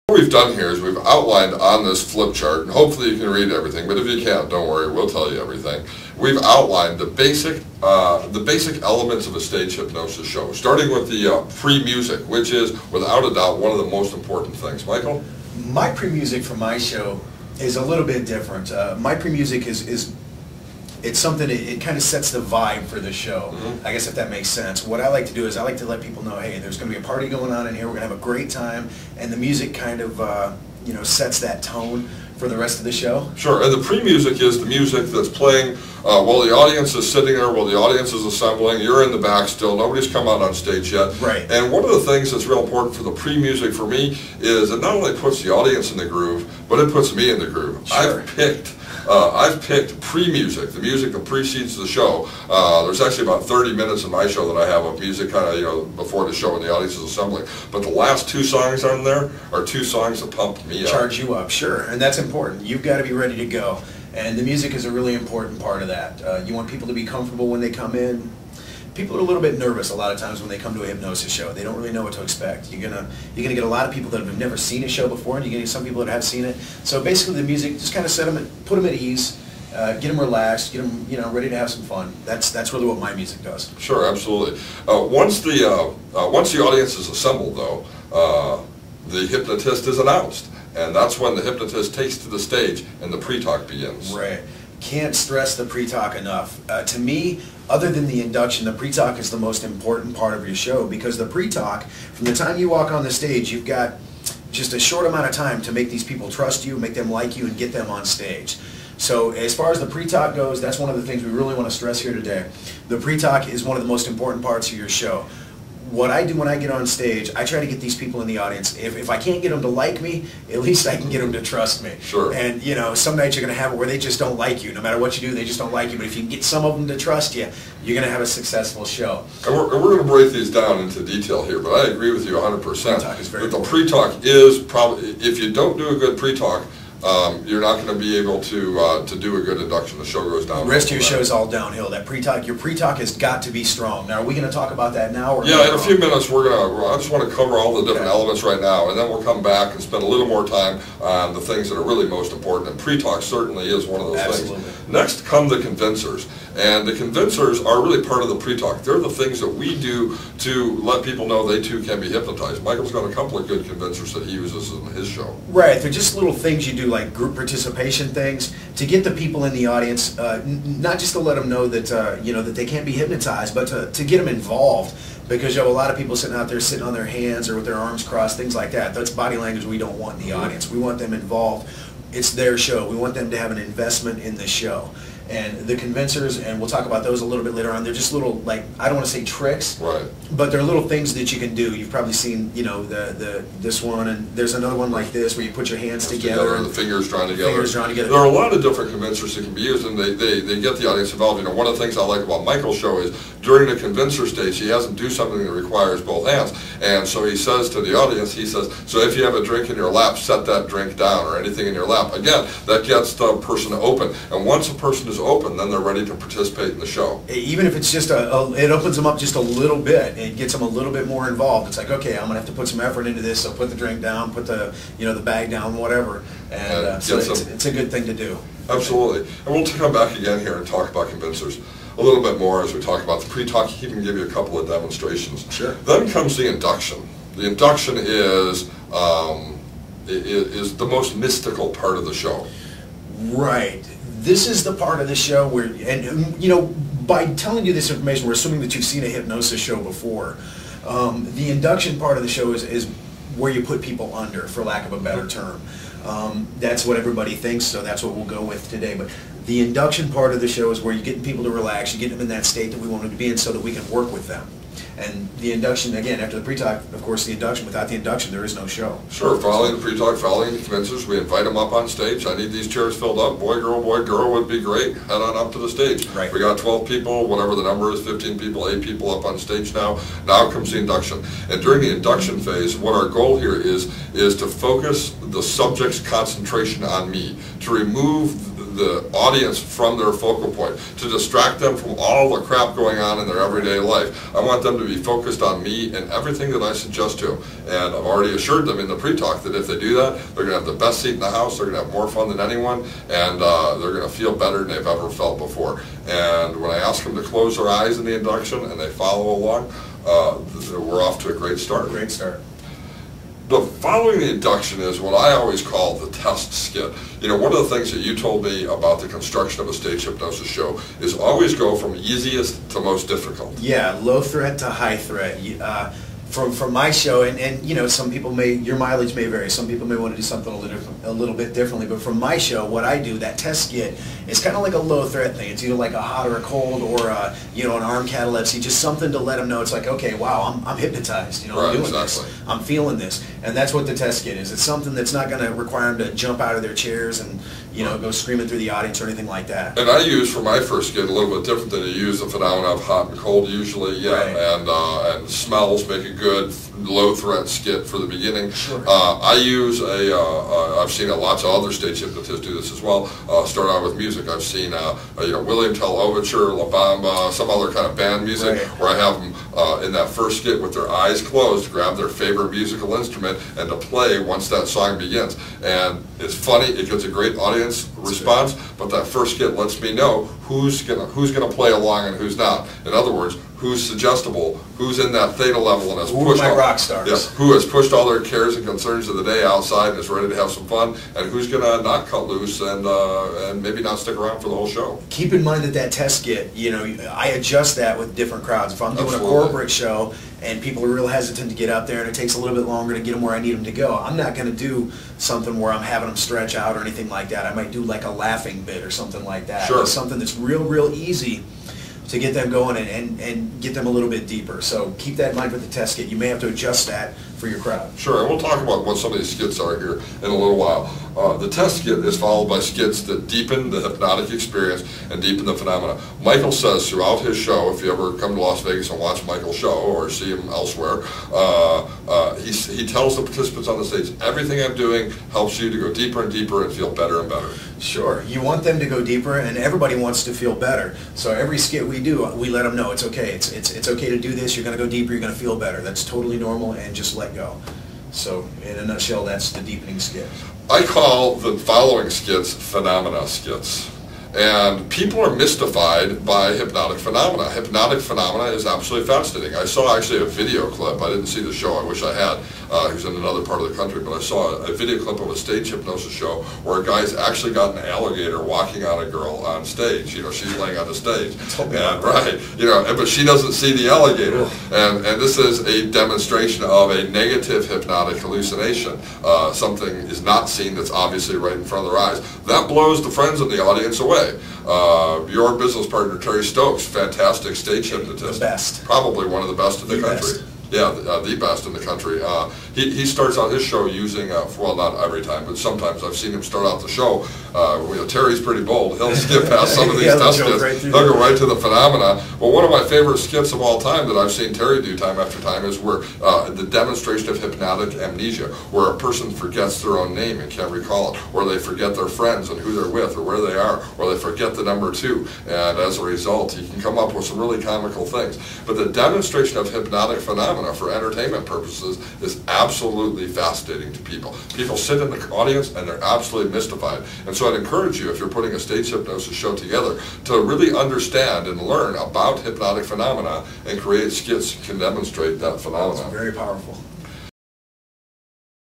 What we've done here is we've outlined on this flip chart, and hopefully you can read everything, but if you can't, don't worry, we'll tell you everything. We've outlined the basic elements of a stage hypnosis show, starting with the pre-music, which is, without a doubt, one of the most important things. Michael? My pre-music for my show is a little bit different. My pre-music is it's something, it kind of sets the vibe for the show, I guess, if that makes sense. What I like to do is I like to let people know, hey, there's going to be a party going on in here, we're going to have a great time, and the music kind of, you know, sets that tone for the rest of the show. Sure, and the pre-music is the music that's playing while the audience is sitting there, while the audience is assembling. You're in the back still, nobody's come out on stage yet. Right. And one of the things that's real important for the pre-music for me is it not only puts the audience in the groove, but it puts me in the groove. Sure. I've picked pre-music, the music that precedes the show. There's actually about 30 minutes in my show that I have of music kind of, you know, before the show when the audience is assembling. But the last two songs on there are two songs that pump me up. Charge you up, sure. And that's important. You've got to be ready to go. And the music is a really important part of that. You want people to be comfortable when they come in. People are a little bit nervous a lot of times when they come to a hypnosis show. They don't really know what to expect. You're gonna get a lot of people that have never seen a show before, and you're gonna get some people that have seen it. So basically, the music just kind of put them at ease, get them relaxed, get them, you know, ready to have some fun. That's really what my music does. Sure, absolutely. Once the audience is assembled, though, the hypnotist is announced, and that's when the hypnotist takes to the stage and the pre-talk begins. Right. Can't stress the pre-talk enough. To me, other than the induction, the pre-talk is the most important part of your show, because the pre-talk, from the time you walk on the stage, you've got just a short amount of time to make these people trust you, make them like you, and get them on stage. So as far as the pre-talk goes, that's one of the things we really want to stress here today. The pre-talk is one of the most important parts of your show. What I do when I get on stage, I try to get these people in the audience. If I can't get them to like me, at least I can get them to trust me. Sure. And, you know, some nights you're going to have it where they just don't like you. No matter what you do, they just don't like you. But if you can get some of them to trust you, you're going to have a successful show. And we're going to break these down into detail here, but I agree with you 100%. Pre-talk is very important. The pre-talk is probably, if you don't do a good pre-talk, you're not going to be able to do a good induction. The show goes down. The rest of your show is all downhill. That pre-talk, your pre-talk has got to be strong. Now, are we going to talk about that now? Or yeah, in a few minutes I just want to cover all the different elements right now, and then we'll come back and spend a little more time on the things that are really most important. And pre-talk certainly is one of those things. Next come the convincers. And the convincers are really part of the pre-talk. They're the things that we do to let people know they too can be hypnotized. Michael's got a couple of good convincers that he uses in his show. Right, they're just little things you do, like group participation things, to get the people in the audience, not just to let them know that you know, that they can't be hypnotized, but to get them involved. Because you have a lot of people sitting out there sitting on their hands or with their arms crossed, things like that. That's body language we don't want in the audience. We want them involved. It's their show. We want them to have an investment in the show. And the convincers, and we'll talk about those a little bit later on, they're just little, like, I don't want to say tricks, right, but they're little things that you can do. You've probably seen, you know, this one, and there's another one like this where you put your hands together and the fingers drawn together. Fingers drawn together. There are a lot of different convincers that can be used, and they get the audience involved. You know, one of the things I like about Michael's show is during the convincer stage, he has them do something that requires both hands. And so he says to the audience, he says, so if you have a drink in your lap, set that drink down, or anything in your lap. Again, that gets the person open. And once a person is open, then they're ready to participate in the show. Even if it's just it opens them up just a little bit. It gets them a little bit more involved. It's like, okay, I'm going to have to put some effort into this, so put the drink down, put the, you know, the bag down, whatever. And so it's a good thing to do. Absolutely. And we'll come back again here and talk about convincers a little bit more as we talk about the pre-talk. He can give you a couple of demonstrations. Sure. Then comes the induction. The induction is the most mystical part of the show. Right. This is the part of the show where, and you know, by telling you this information, we're assuming that you've seen a hypnosis show before. The induction part of the show is where you put people under, for lack of a better term. That's what everybody thinks, so that's what we'll go with today. But the induction part of the show is where you're getting people to relax, you get them in that state that we want them to be in so that we can work with them. And the induction, again, after the pre-talk, of course, the induction, without the induction, there is no show. Sure, following the pre-talk, following the convincers, we invite them up on stage. I need these chairs filled up. Boy, girl would be great. Head on up to the stage. Right. We got 12 people, whatever the number is, 15 people, 8 people up on stage now. Now comes the induction. And during the induction phase, what our goal here is to focus the subject's concentration on me, to remove the audience from their focal point, to distract them from all the crap going on in their everyday life. I want them to be focused on me and everything that I suggest to them. And I've already assured them in the pre-talk that if they do that, they're going to have the best seat in the house, they're going to have more fun than anyone, and they're going to feel better than they've ever felt before. And when I ask them to close their eyes in the induction and they follow along, we're off to a great start. Great start. The following the induction is what I always call the test skit. You know, one of the things that you told me about the construction of a stage hypnosis show is always go from easiest to most difficult. Yeah, low threat to high threat. From my show, and you know, some people may, your mileage may vary, some people may want to do something a little bit differently, but from my show, what I do, that test skit, is kind of like a low threat thing. It's either like a hot or a cold, or you know, an arm catalepsy, just something to let them know it's like, okay, wow, I'm hypnotized, you know, right, I'm doing exactly. this, I'm feeling this, and that's what the test skit is. It's something that's not going to require them to jump out of their chairs and, you know, go screaming through the audience or anything like that. And I use, for my first skit, a little bit different than you use the phenomena of hot and cold usually, yeah, right. And smells make a good low threat skit for the beginning. Sure. I use I've seen lots of other stage hypnotists do this as well. Start out with music. I've seen you know, William Tell Overture, La Bamba, some other kind of band music, right, where I have them in that first skit with their eyes closed, grab their favorite musical instrument and to play once that song begins. And it's funny, it gets a great audience response, but that first skit lets me know who's gonna play along and who's not. In other words, who's suggestible, who's in that theta level and has pushed my rock stars. Yeah, who has pushed all their cares and concerns of the day outside and is ready to have some fun, and who's gonna not cut loose and maybe not stick around for the whole show. Keep in mind that test skit, you know, I adjust that with different crowds. If I'm doing Absolutely. a corporate show and people are real hesitant to get up there and it takes a little bit longer to get them where I need them to go, I'm not going to do something where I'm having them stretch out or anything like that. I might do like a laughing bit or something like that. Sure. It's something that's real easy to get them going and get them a little bit deeper. So keep that in mind with the test skit. You may have to adjust that for your crowd. Sure, and we'll talk about what some of these skits are here in a little while. The test skit is followed by skits that deepen the hypnotic experience and deepen the phenomena. Michael says throughout his show, if you ever come to Las Vegas and watch Michael's show or see him elsewhere, he tells the participants on the stage, everything I'm doing helps you to go deeper and deeper and feel better and better. Sure, you want them to go deeper, and everybody wants to feel better. So every skit we do, we let them know it's okay. It's okay to do this. You're going to go deeper. You're going to feel better. That's totally normal, and just let go. So in a nutshell, that's the deepening skit. I call the following skits phenomena skits. And people are mystified by hypnotic phenomena. Hypnotic phenomena is absolutely fascinating. I saw actually a video clip. I didn't see the show. I wish I had. He was in another part of the country, but I saw a video clip of a stage hypnosis show where a guy's actually got an alligator walking on a girl on stage. You know, she's laying on the stage. And, right. You know, but she doesn't see the alligator. And this is a demonstration of a negative hypnotic hallucination. Something is not seen that's obviously right in front of their eyes. That blows the friends in the audience away. Your business partner, Terry Stokes, fantastic stage hypnotist. The best. Probably one of the best in the country. Best. Yeah, the best in the country. He starts out his show using, well, not every time, but sometimes I've seen him start out the show. You know, Terry's pretty bold. He'll skip past some of these test skits. He'll go right to the phenomena. But one of my favorite skits of all time that I've seen Terry do time after time is where the demonstration of hypnotic amnesia, where a person forgets their own name and can't recall it, or they forget their friends and who they're with or where they are, or they forget the number 2. And as a result, he can come up with some really comical things. But the demonstration of hypnotic phenomena for entertainment purposes is absolutely fascinating to people. People sit in the audience and they're absolutely mystified. And so I'd encourage you, if you're putting a stage hypnosis show together, to really understand and learn about hypnotic phenomena and create skits that can demonstrate that phenomenon. It's very powerful.